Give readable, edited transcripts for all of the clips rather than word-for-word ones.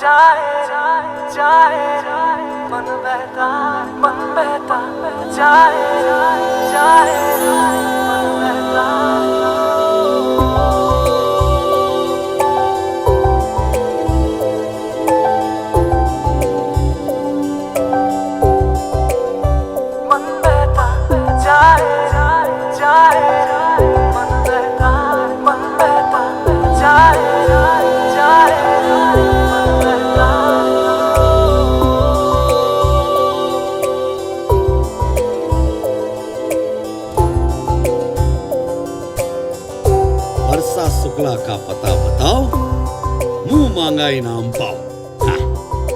जाए जाए मन बहता जाए जाए मन बहता जाए जाए मन बहता जाए जाए मन बहता वर्षा शुक्ला का पता बताओ, मुंह मांगा इनाम पाओ।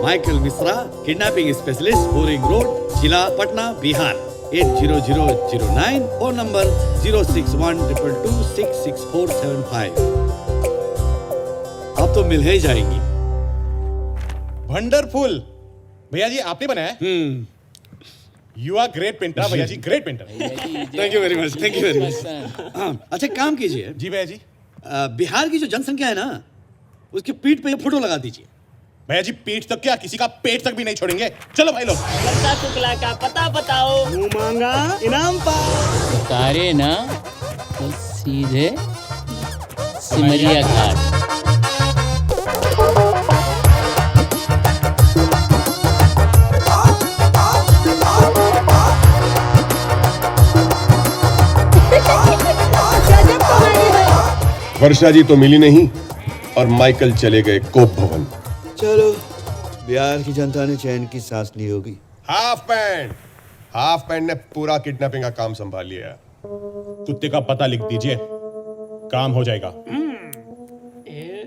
Michael Mishra, kidnapping specialist, boring road, जिला पटना, बिहार। 80009, phone number 06122266475। अब तो मिल ही जाएंगी। वंडरफुल भैया जी, आपने बनाया है? यू आर ग्रेट पेंटर भैया जी, great painter. Thank you very much, thank you very much. अच्छा काम कीजिए, जी भैया जी। बिहार की जो जनसंख्या है ना, उसकी पीठ पे ये फोटो लगा दीजिए। भैया जी पीठ तक क्या, किसी का पेट तक भी नहीं छोड़ेंगे। चलो भाई लोग। वर्षा शुक्ला का पता बताओ, मुंह मांगा इनाम पाओ। उतारे ना तो सीधे सिमरिया घाट। वर्षा जी तो मिली नहीं और माइकल चले गए कोप भवन। चलो, बिहार की जनता ने चैन की सांस ली होगी। हाफ पैंट ने पूरा किडनैपिंग का काम संभाल लिया है। कुत्ते का पता लिख दीजिए, काम हो जाएगा। ये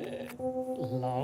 बता।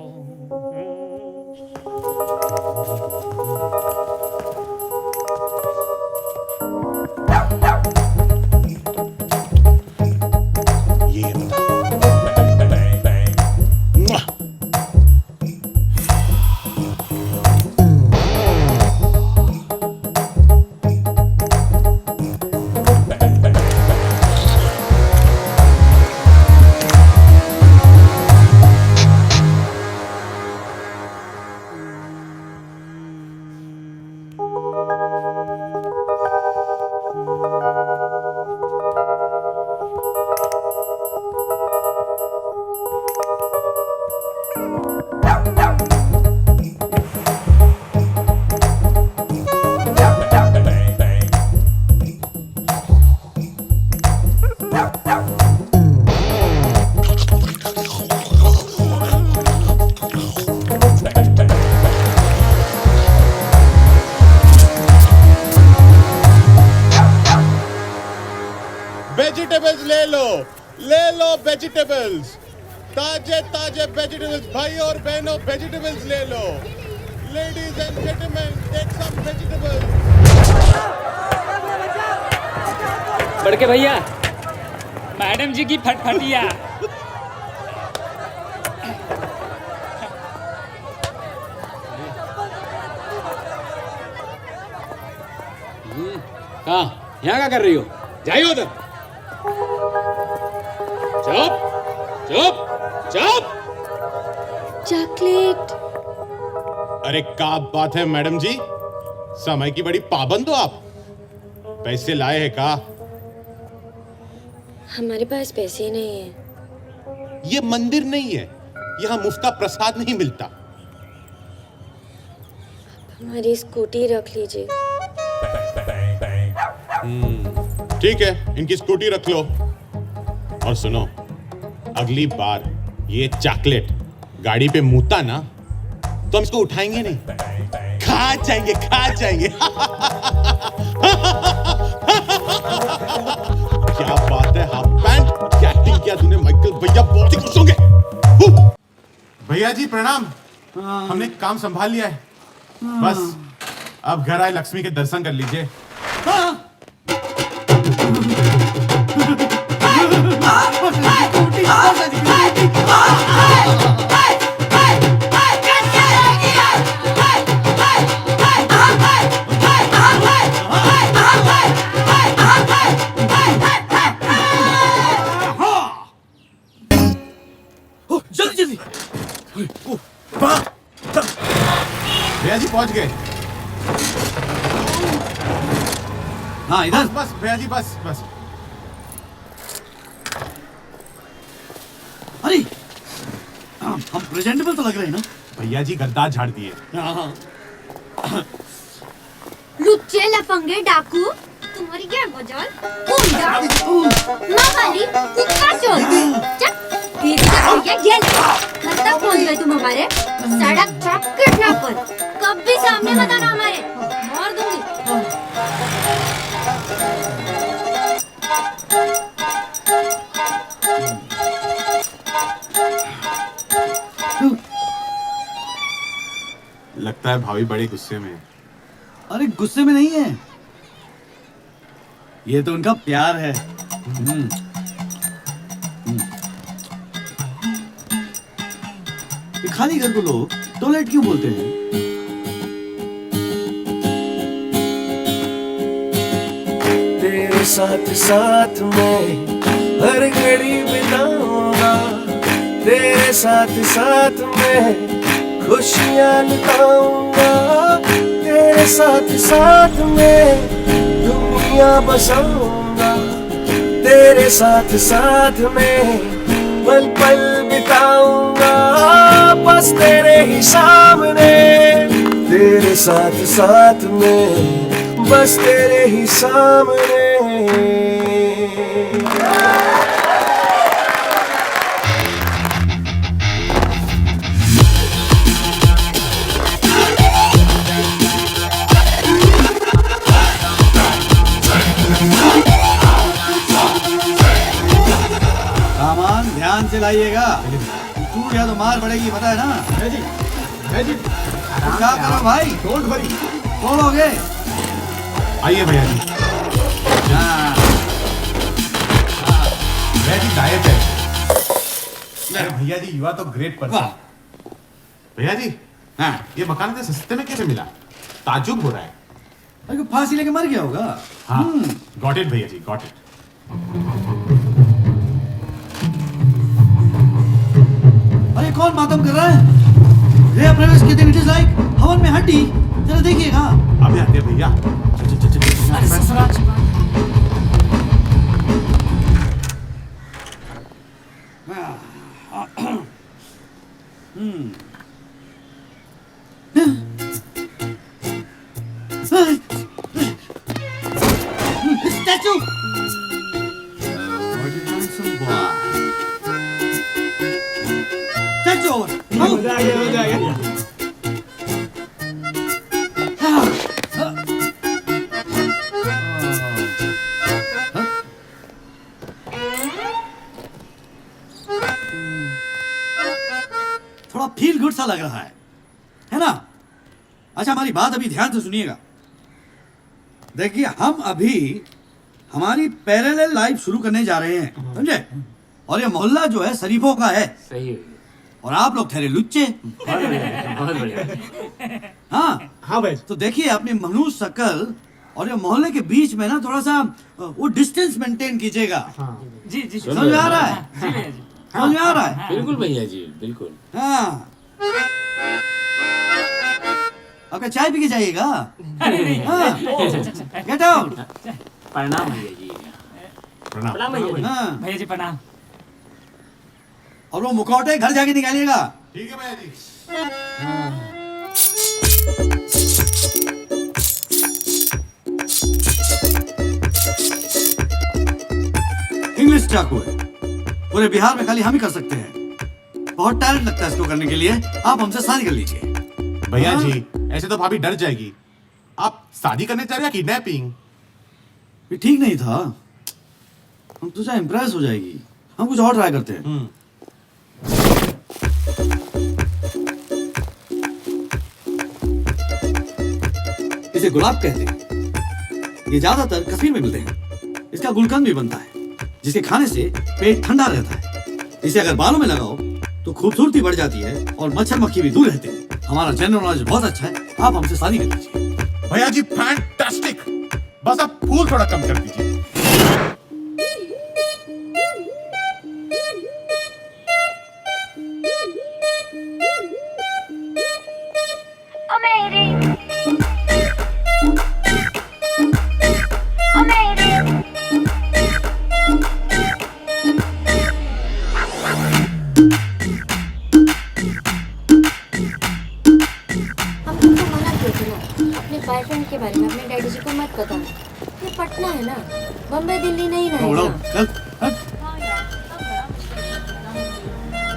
वेजिटेबल्स ले लो वेजिटेबल्स, ताजे ताजे वेजिटेबल्स। भाई और बहनों वेजिटेबल्स ले लो। Ladies and gentleman, take some vegetables. बड़के भैया, मैडम जी की फटफटिया। कहाँ यहाँ क्या कर रही हो? जाइए उधर। चुप चुप चुप। चॉकलेट। अरे क्या बात है मैडम जी, समय की बड़ी पाबंद हो आप। पैसे लाए हैं का? हमारे पास पैसे नहीं है। ये मंदिर नहीं है, यहाँ मुफ्त का प्रसाद नहीं मिलता। हमारी स्कूटी रख लीजिए। ठीक है, इनकी स्कूटी रख लो। और सुनो, अगली बार ये चॉकलेट गाड़ी पे मुता ना तो हम इसको उठाएंगे नहीं, खा जाएंगे खा जाएंगे। क्या बात है, हाफ पैंट क्या एक्टिंग किया तूने माइकल भैया, बहुत ही खुश होंगे। भैया जी प्रणाम। हमने काम संभाल लिया है, बस अब घर आए लक्ष्मी के दर्शन कर लीजिए। जल्दी जल्दी। भैया जी पहुंच गए। हाँ इधर। बस भैया जी बस बस। अरे हम प्रेजेंटेबल तो लग रहे हैं ना? भैया जी गद्दार झाड़ दिए। हाँ। लुच्चे लफंगे डाकू तुम्हारी क्या मजाल गुंडा मावाली कुत्ता चोर चल ये जेल कब तक पहुंच गए तुम हमारे सड़क चक्कर पर कभी सामने मत आना हमारे मार दूंगी। लगता है भाभी बड़े गुस्से में है। अरे गुस्से में नहीं है, ये तो उनका प्यार है। ये खाली घर को लोग टॉयलेट क्यों बोलते हैं? तेरे साथ साथ मैं हर घड़ी बिताऊंगा, तेरे साथ साथ मैं खुशियाँ लुटाऊंगा, तेरे साथ साथ मैं दुनिया बसाऊंगा, तेरे साथ साथ मैं पल पल बिताऊंगा, बस तेरे ही सामने, तेरे साथ साथ मैं बस तेरे ही सामने। सामान ध्यान से लाइएगा, टूट गया तो मार पड़ेगी, पता है ना? जी तो क्या करो भाई? Don't worry. तोड़ोगे? आइए भैया जी। हाँ। भैया जी डाइट है। अरे भैया जी यू आर तो ग्रेट पर्सन। भैया जी हाँ। ये मकान इतने सस्ते में कैसे मिला? ताज्जुब हो रहा है। अरे फांसी लेके मर गया होगा। हाँ गॉट इट भैया जी गॉट इट। अरे कौन मातम कर रहा है? गृह प्रवेश के दिन इट इज लाइक हवन में हड्डी। जरा देखिएगा। अभी आते हैं भैया। अरे ससुराल स्टैचू। स्टैचू। मजा आ गया मजा आ गया। थोड़ा फील गुड सा लग रहा है ना? अच्छा हमारी बात अभी ध्यान से सुनिएगा। देखिए हम अभी हमारी पैरेलल लाइफ शुरू करने जा रहे हैं, समझे? और ये मोहल्ला जो है शरीफों का है। सही है। और आप लोग ठहरे लुच्चे। बहुत बढ़िया। हाँ हाँ भाई। तो देखिए अपनी मनुष्य शकल और ये मोहल्ले के बीच में ना थोड़ा सा वो डिस्टेंस मेंटेन कीजिएगा। जी जी समझ में आ रहा है? जी भैया जी। समझ में आ रहा है? बिल्कुल भैया जी बिल्कुल। हाँ। आपका चाय पी के जाइएगा। अरे नहीं। हाँ। Get out. प्रणाम भैया जी। प्रणाम। प्रणाम भैया जी। हाँ। भैया जी प्रणाम। और वो मुखौटे घर जाके निकालिएगा। ठीक है भैया जी। इंग्लिश चाकू है, पूरे बिहार में खाली हम ही कर सकते हैं। बहुत टैलेंट लगता है इसको करने के लिए। आप हमसे शादी कर लीजिए। भैया हाँ। जी ऐसे तो भाभी डर जाएगी। आप शादी करने चाह रहे हैं या किडनैपिंग? ये ठीक नहीं था। हम तुझे इम्प्रेस हो जाएगी। हम कुछ और ट्राई करते हैं। इसे गुलाब कहते हैं। ये ज्यादातर कश्मीर में मिलते हैं। इसका गुलकंद भी बनता है, जिसके खाने से पेट ठंडा रहता है। इसे अगर बालों में लगाओ तो खूबसूरती बढ़ जाती है और मच्छर मक्खी भी दूर रहते हैं। हमारा जनरल नॉलेज बहुत अच्छा है। आप हमसे शादी कर लीजिए। भैया जी फैंटास्टिक। बस आप फूल थोड़ा कम कर दीजिए। ओ मेरे बम्बई दिल्ली नहीं ना उड़ाओ, है। चल, हट।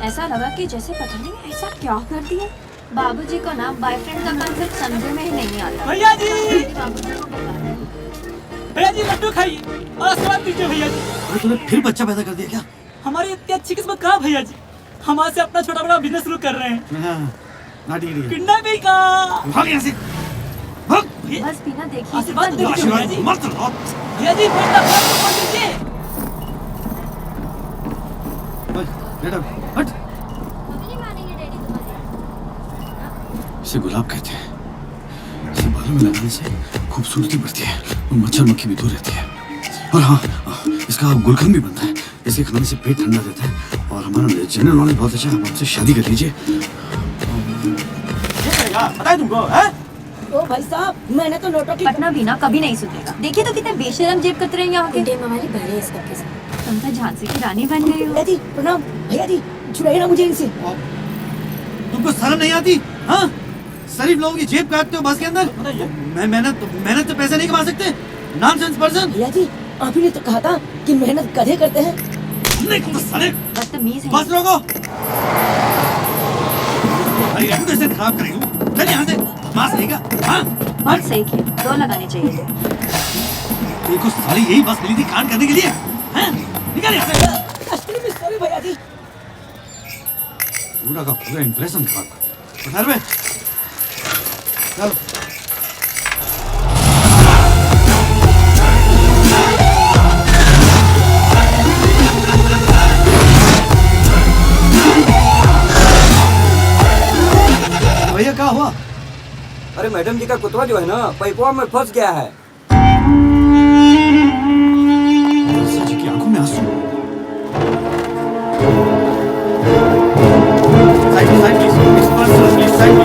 ऐसा लगा कि जैसे पता नहीं ऐसा क्या कर दिया। बाबूजी को ना बॉयफ्रेंड का कॉन्सेप्ट समझ में ही नहीं आता। भैया जी, बाबूजी को बता दो। भैया जी लड्डू खाइए और आशीर्वाद दीजिए भैया जी। अरे तूने फिर बच्चा पैदा कर दिया क्या? हमारी इतनी अच्छी किस्मत कहाँ भैया जी, हम आज से अपना छोटा बड़ा बिजनेस शुरू कर रहे हैं। हाँ, नाटी गिरी। किडनैपिंग का। भाग यहाँ से, भाग। बस बिना देखे आशीर्वाद कितना दीजिए भैया आशीर्वाद जी। मत लो। भैया जी बेटा खोल दीजिए। बेटा, हट। कभी नहीं मानेंगे डैडी तुम्हारे। इसे गुलाब कहते हैं। इसे बालों में लगाने से खूबसूरती बढ़ती है और मच्छर मक्खी भी दूर रहती है। और हाँ, इसका गुलकंद भी बनता है। इसके खाने से पेट ठंडा रहता है और हमारा जनरल नॉलेज बहुत अच्छा है। आप हमसे शादी कर लीजिए। पता है तुमको है? ओ भाई साहब, मैंने तो नोटों की पटना भी ना कभी नहीं सुधरेगा। देखिए तो कितने बेशरम जेब कतरे हैं यहाँ के। इंडिया में हमारी भरे इस सबके साथ। तुम तो झांसी की रानी बन गई हो। भैया जी प्रणाम। भैया जी छुड़ाइए ना मुझे इनसे। तुमको शर्म नहीं आती? हाँ, शरीफ लोगों की जेब काटते हो बस के अंदर। मैं मेहनत तो पैसे नहीं कमा सकते। Nonsense person. भैया जी आप ही ने तो कहा था कि मेहनत गधे करते हैं। नहीं तो साले बदतमीज है। बस रोको। अरे रेपुटेशन खराब करेगी। चल यहाँ से। मास नहीं का। हाँ, बहुत सही किया, 2 लगाने चाहिए थे। देखो साली यही बस मिली थी कांड करने के लिए। हैं? निकल यहाँ से। असली में सॉरी भैया जी। पूरा का पूरा इंप्रेशन खराब कर दिया। उठा रे। चलो। भैया क्या हुआ? अरे मैडम जी का कुतवा जो है ना पैपवा में फंस गया है। जी की आंखों में आंसू। Side please, side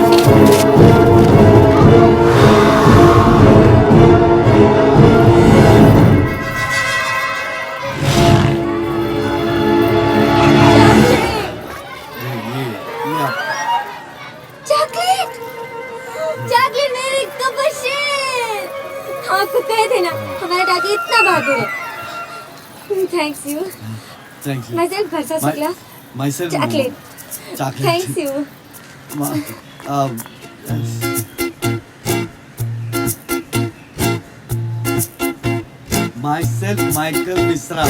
chocolate, chocolate मेरे कबूतर। आपको कहे थे ना हमारा डाकी इतना बहादुर है। Thanks you. थैंक्स myself भरसा Shukla. myself chocolate. Thanks you. myself Michael Misra.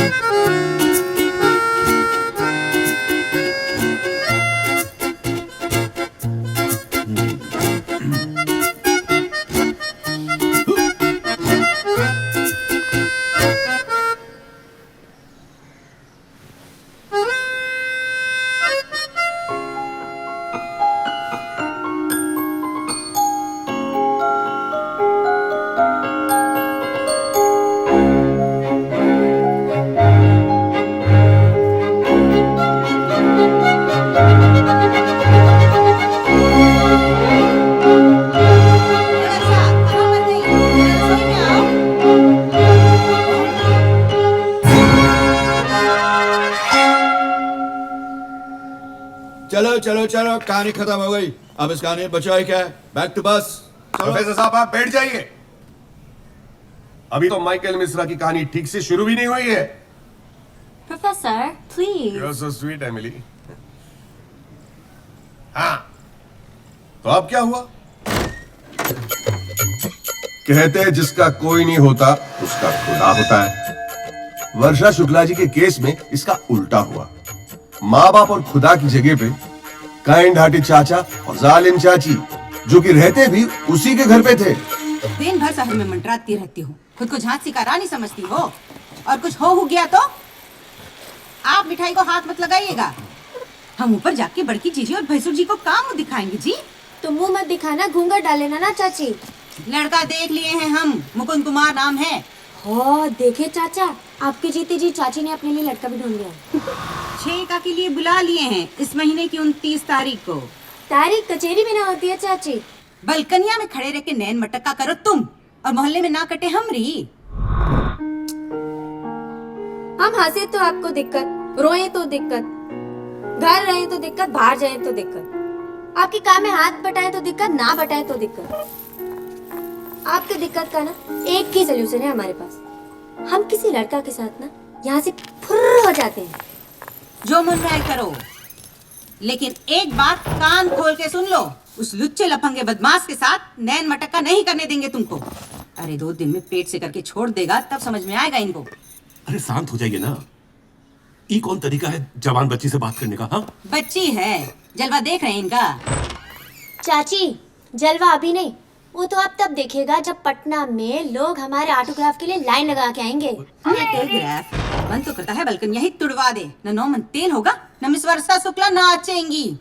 चलो चलो चलो, कहानी खत्म हो गई। अब इस कहानी में बचा है क्या? बैक टू बस। प्रोफेसर साहब आप बैठ जाइए। अभी तो माइकल मिश्रा की कहानी ठीक से शुरू भी नहीं हुई है। Professor please. You're so sweet, Emily. हाँ, तो अब क्या हुआ? कहते हैं जिसका कोई नहीं होता उसका खुदा होता है। वर्षा शुक्ला जी के केस में इसका उल्टा हुआ। माँ बाप और खुदा की जगह पे काइंड हार्टेड चाचा और जालिम चाची, जो कि रहते भी उसी के घर पे थे। दिन भर शहर में मंडराती रहती हूँ, खुद को झांसी का रानी समझती हो, और कुछ हो गया तो आप मिठाई को हाथ मत लगाइएगा। हम ऊपर जाके बड़की जीजी और भैंसुर जी को काम मुंह दिखाएंगे जी। तो मुंह मत दिखाना, घूंघट डाल लेना ना चाची। लड़का देख लिए हैं हम, मुकुंद कुमार नाम है। हो देखे चाचा, आपके जीते जी चाची ने अपने लिए लड़का भी ढूंढ लिया। 6 का के लिए बुला लिए हैं इस महीने की 29 तारीख को। तारीख कचेरी में ना होती है चाची। बलकनिया में खड़े रह के नैन मटक्का करो तुम, और मोहल्ले में ना कटे हमरी। हम हंसे तो आपको दिक्कत, रोए तो दिक्कत, घर रहे तो दिक्कत, बाहर जाए तो दिक्कत, आपके काम में हाथ बटाए तो दिक्कत, ना बटाए तो दिक्कत। आपकी दिक्कत का ना एक ही सोल्यूशन है हमारे पास। हम किसी लड़का के साथ ना यहाँ से फुर्र हो जाते हैं। जो मन में आए करो, लेकिन एक बात कान खोल के सुन लो, उस लुच्चे लफंगे बदमाश के साथ नैन मटक्का नहीं करने देंगे तुमको। अरे 2 दिन में पेट से करके छोड़ देगा, तब समझ में आएगा इनको। अरे शांत हो जाइए ना, ये कौन तरीका है जवान बच्ची से बात करने का? हाँ, बच्ची है, जलवा देख रहे हैं इनका। चाची, जलवा अभी नहीं, वो तो आप तब देखेगा जब पटना में लोग हमारे ऑटोग्राफ के लिए लाइन लगा के आएंगे। ऑटोग्राफ मन तो करता है बल्कि यही तुड़वा दे। न 9 मन तेल होगा, न मिस वर्षा शुक्ला नाचेंगी।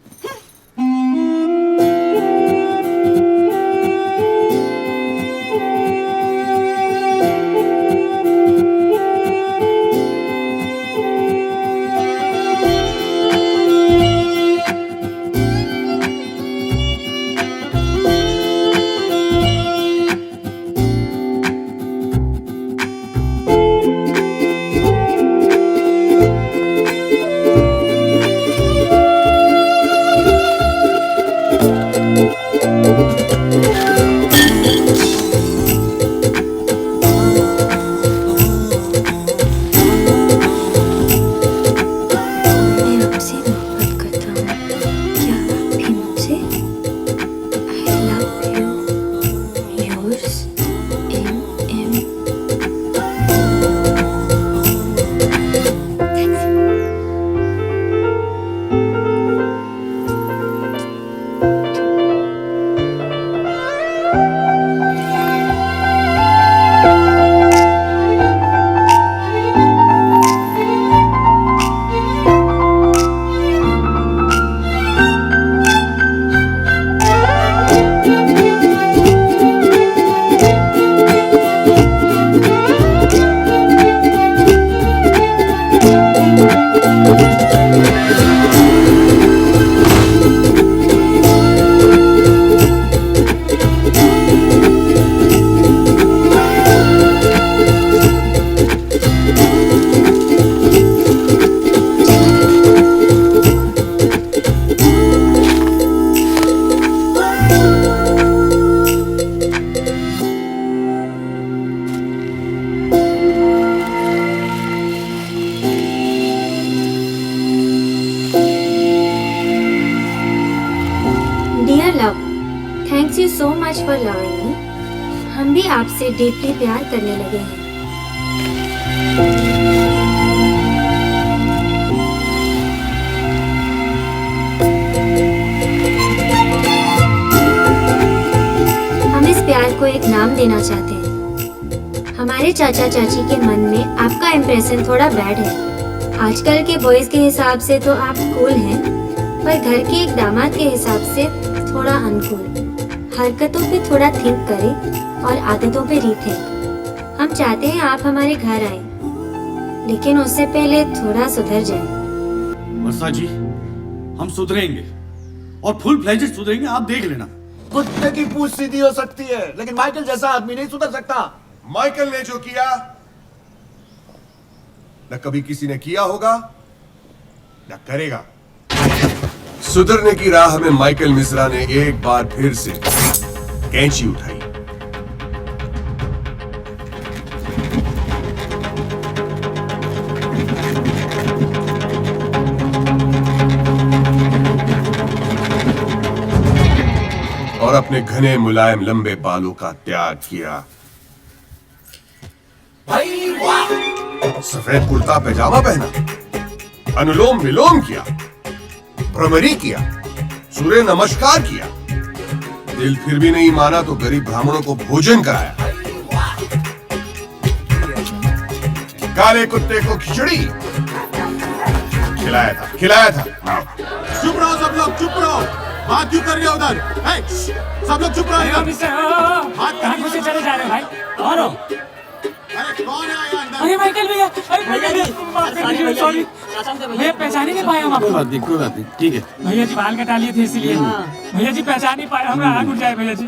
Thanks you so much for loving me. हम भी आपसे डीपली प्यार करने लगे हैं। हम इस प्यार को एक नाम देना चाहते हैं। हमारे चाचा चाची के मन में आपका इम्प्रेशन थोड़ा बैड है। आजकल के बॉयज के हिसाब से तो आप कूल हैं, पर घर के एक दामाद के हिसाब से थोड़ा अनकूल। हरकतों पे थोड़ा थिंक करें और आदतों पे रीथिंक। हम चाहते हैं आप हमारे घर आए, लेकिन उससे पहले थोड़ा सुधर जाए। वर्षा जी, हम सुधरेंगे और फुल फ्लेजेड सुधरेंगे, आप देख लेना। कुत्ते की पूंछ सीधी हो सकती है, लेकिन माइकल जैसा आदमी नहीं सुधर सकता। माइकल ने जो किया न कभी किसी ने किया होगा न करेगा। सुधरने की राह में माइकल मिश्रा ने एक बार फिर से कैंची उठाई। और अपने घने मुलायम लंबे बालों का त्याग किया। सफेद कुर्ता पैजामा पहना, अनुलोम विलोम किया, भ्रमरी किया, सूर्य नमस्कार किया। दिल फिर भी नहीं माना तो गरीब ब्राह्मणों को भोजन कराया। काले कुत्ते को खिचड़ी खिलाया था। चुप रहो सब लोग, चुप रहो। बात क्यों कर रहे हो उधर? सब लोग चुप रहो। कहाँ से चले जा रहे हो भाई? कौन हो? अरे कौन है आया अंदर? अरे माइकल भैया, अरे भैया जी, सॉरी भैया, पहचान ही नहीं पाए हम आपको। कोई बात नहीं, ठीक है। भैया जी बाल कटा लिए थे इसीलिए। भैया जी पहचान नहीं पाए, हमरा आग उठ जाए भैया जी।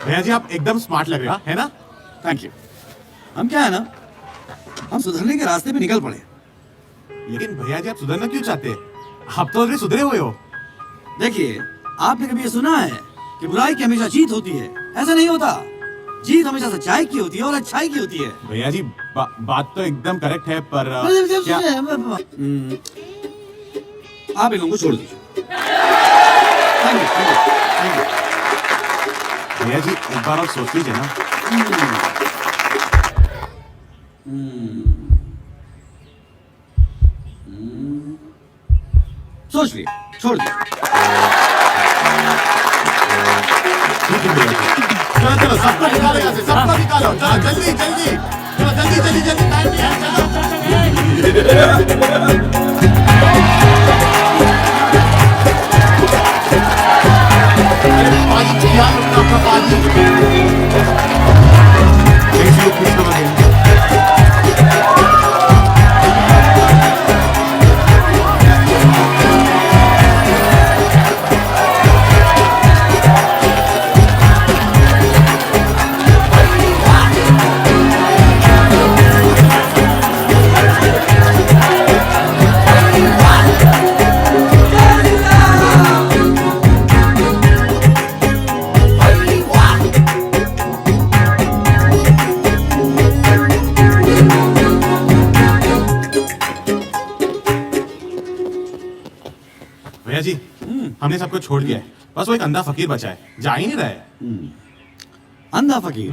भैया जी आप एकदम स्मार्ट लग रहे हो, है ना? Thank you. हम क्या है ना, हम सुधरने के रास्ते पे निकल पड़े। लेकिन भैया जी आप सुधरना क्यों चाहते हैं? आप तो ऑलरेडी सुधरे हुए हो। देखिए, आपने कभी ये सुना है कि बुराई की हमेशा जीत होती है? ऐसा नहीं होता। जीत हमेशा सच्चाई की होती है और अच्छाई की होती है। भैया जी बात तो एकदम करेक्ट है पर क्या आप इन लोगों को छोड़ दीजिए। भैया जी एक बार और सोच लीजिए ना। सोच लिए, छोड़ दिया। ठीक है भैया जी। चलो चलो सबको निकालो यहाँ से, सबको निकालो। चलो जल्दी जल्दी, चलो जल्दी जल्दी जल्दी, टाइम नहीं है, चलो। पानी ध्यान रखना अपना पानी। Please look, please come again. भैया जी हमने सबको छोड़ दिया है, बस वो एक अंधा फकीर बचा है, जा ही नहीं रहा है। अंधा फकीर?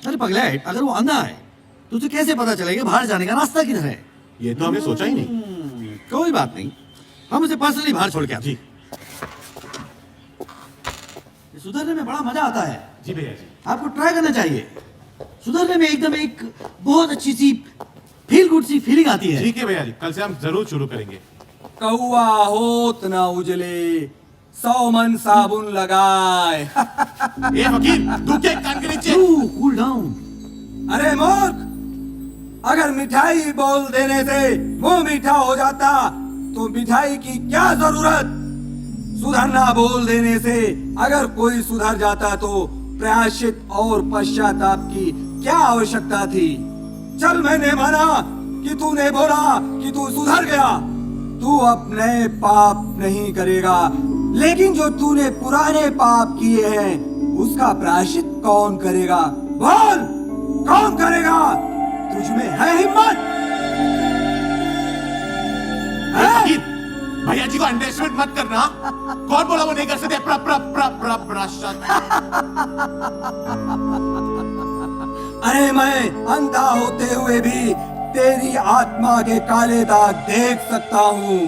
अरे पगलैट, अगर वो अंधा है तो तुझे कैसे पता चलेगा बाहर जाने का रास्ता किधर है? ये तो हमने सोचा ही नहीं। कोई बात नहीं, हम उसे पर्सनली बाहर छोड़ के आते हैं। सुधरने में बड़ा मजा आता है। जी भैया जी। आपको ट्राई करना चाहिए। सुधरने में एकदम एक बहुत अच्छी सी फील गुड सी फीलिंग आती है। ठीक है भैया जी, कल से हम जरूर शुरू करेंगे। कौआ होत न उजले 100 मन साबुन लगाए। ए फकीर, तू क्या कान के नीचे? Cool down. अरे मूर्ख, अगर मिठाई बोल देने से मुंह मीठा हो जाता तो मिठाई की क्या जरूरत? सुधरना बोल देने से अगर कोई सुधर जाता तो प्रायश्चित और पश्चाताप की क्या आवश्यकता थी? चल, मैंने माना कि तूने बोला कि तू सुधर गया। तू अब नए पाप नहीं करेगा, लेकिन जो तूने पुराने पाप किए हैं उसका प्रायश्चित कौन करेगा? बोल, कौन करेगा? तुझ में है हिम्मत? भैया जी को अंडरएस्टिमेट मत करना। कौन बोला वो नहीं कर सकते? अरे मैं अंधा होते हुए भी तेरी आत्मा के काले दाग देख सकता हूँ,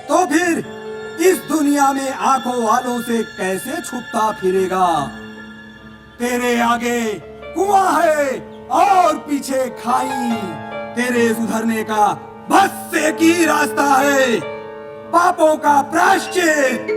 तो फिर इस दुनिया में आंखों वालों से कैसे छुपता फिरेगा? तेरे आगे कुआं है और पीछे खाई। तेरे सुधरने का बस एक ही रास्ता है, पापों का प्रायश्चित।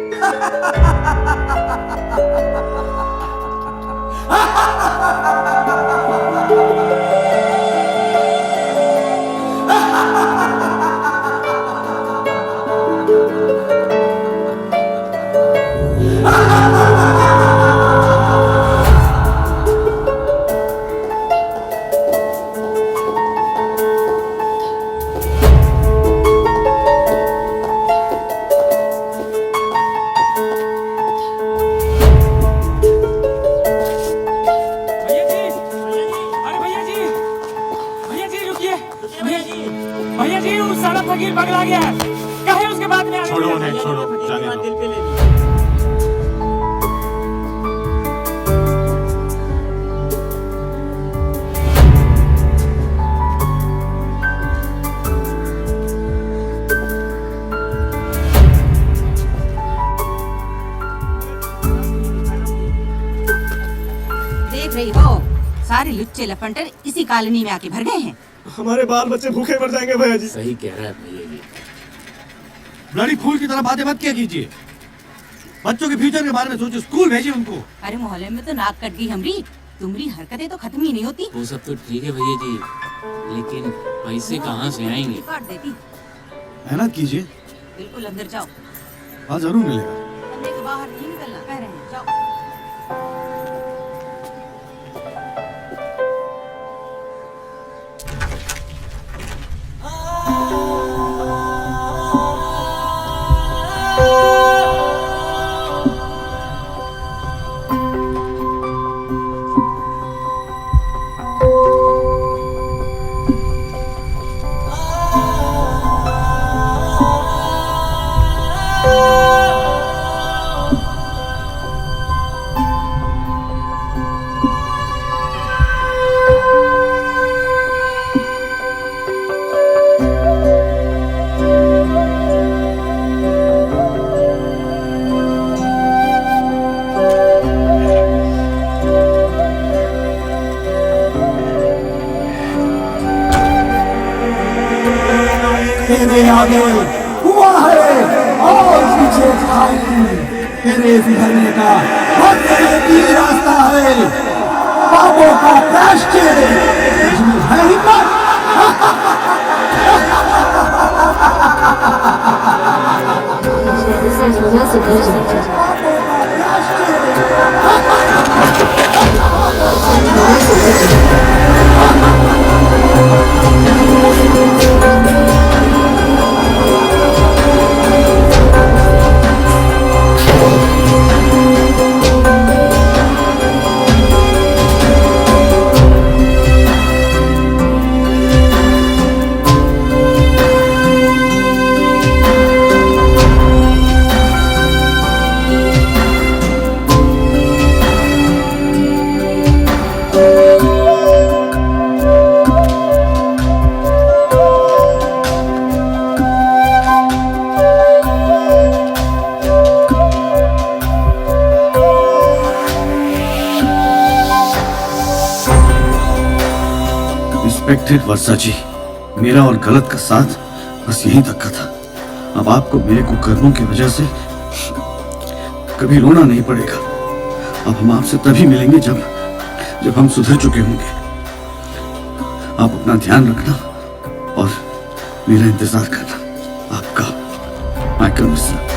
फकीर पकड़ा गया है, कहे उसके बाद में छोड़ो उन्हें, छोड़ो, जाने दो। दिल पे ले ली। देख रही हो, सारे लुच्चे लफंटर इसी कॉलोनी में आके भर गए हैं। हमारे बाल बच्चे भूखे मर जाएंगे भैया जी। सही कह रहा है भैया जी। ब्लडी फूल की तरह बातें मत किया कीजिए। बच्चों के फ्यूचर के बारे में सोचो, स्कूल भेजिए उनको। अरे मोहल्ले में तो नाक कट गई हमरी, तुम्हारी हरकतें तो खत्म ही नहीं होती। वो सब तो ठीक है भैया जी, लेकिन पैसे कहाँ से आएंगे? काट देती। मेहनत कीजिए, बिल्कुल अंदर जाओ। हाँ जरूर मिलेगा। कमरे के बाहर नहीं निकलना, कह रहे हैं, जाओ। तेरे आगे कुआं है और पीछे खाई, तेरे सुधरने का बस एक ही रास्ता है, पापों का प्रायश्चित, तुझमें है हिम्मत। सुधर जाएगा। रिस्पेक्टेड वर्षा जी, मेरा और गलत का साथ बस यहीं तक का था। अब आपको मेरे कुकर्मों की वजह से कभी रोना नहीं पड़ेगा। अब हम आपसे तभी मिलेंगे जब हम सुधर चुके होंगे। आप अपना ध्यान रखना और मेरा इंतजार करना। आपका माइकल मिश्रा।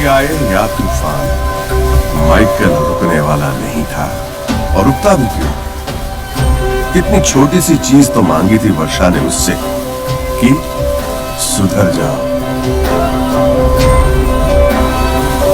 आए या तूफान, माइकल रुकने वाला नहीं था। और रुकता भी क्यों? कितनी छोटी सी चीज तो मांगी थी वर्षा ने उससे कि सुधर जाओ।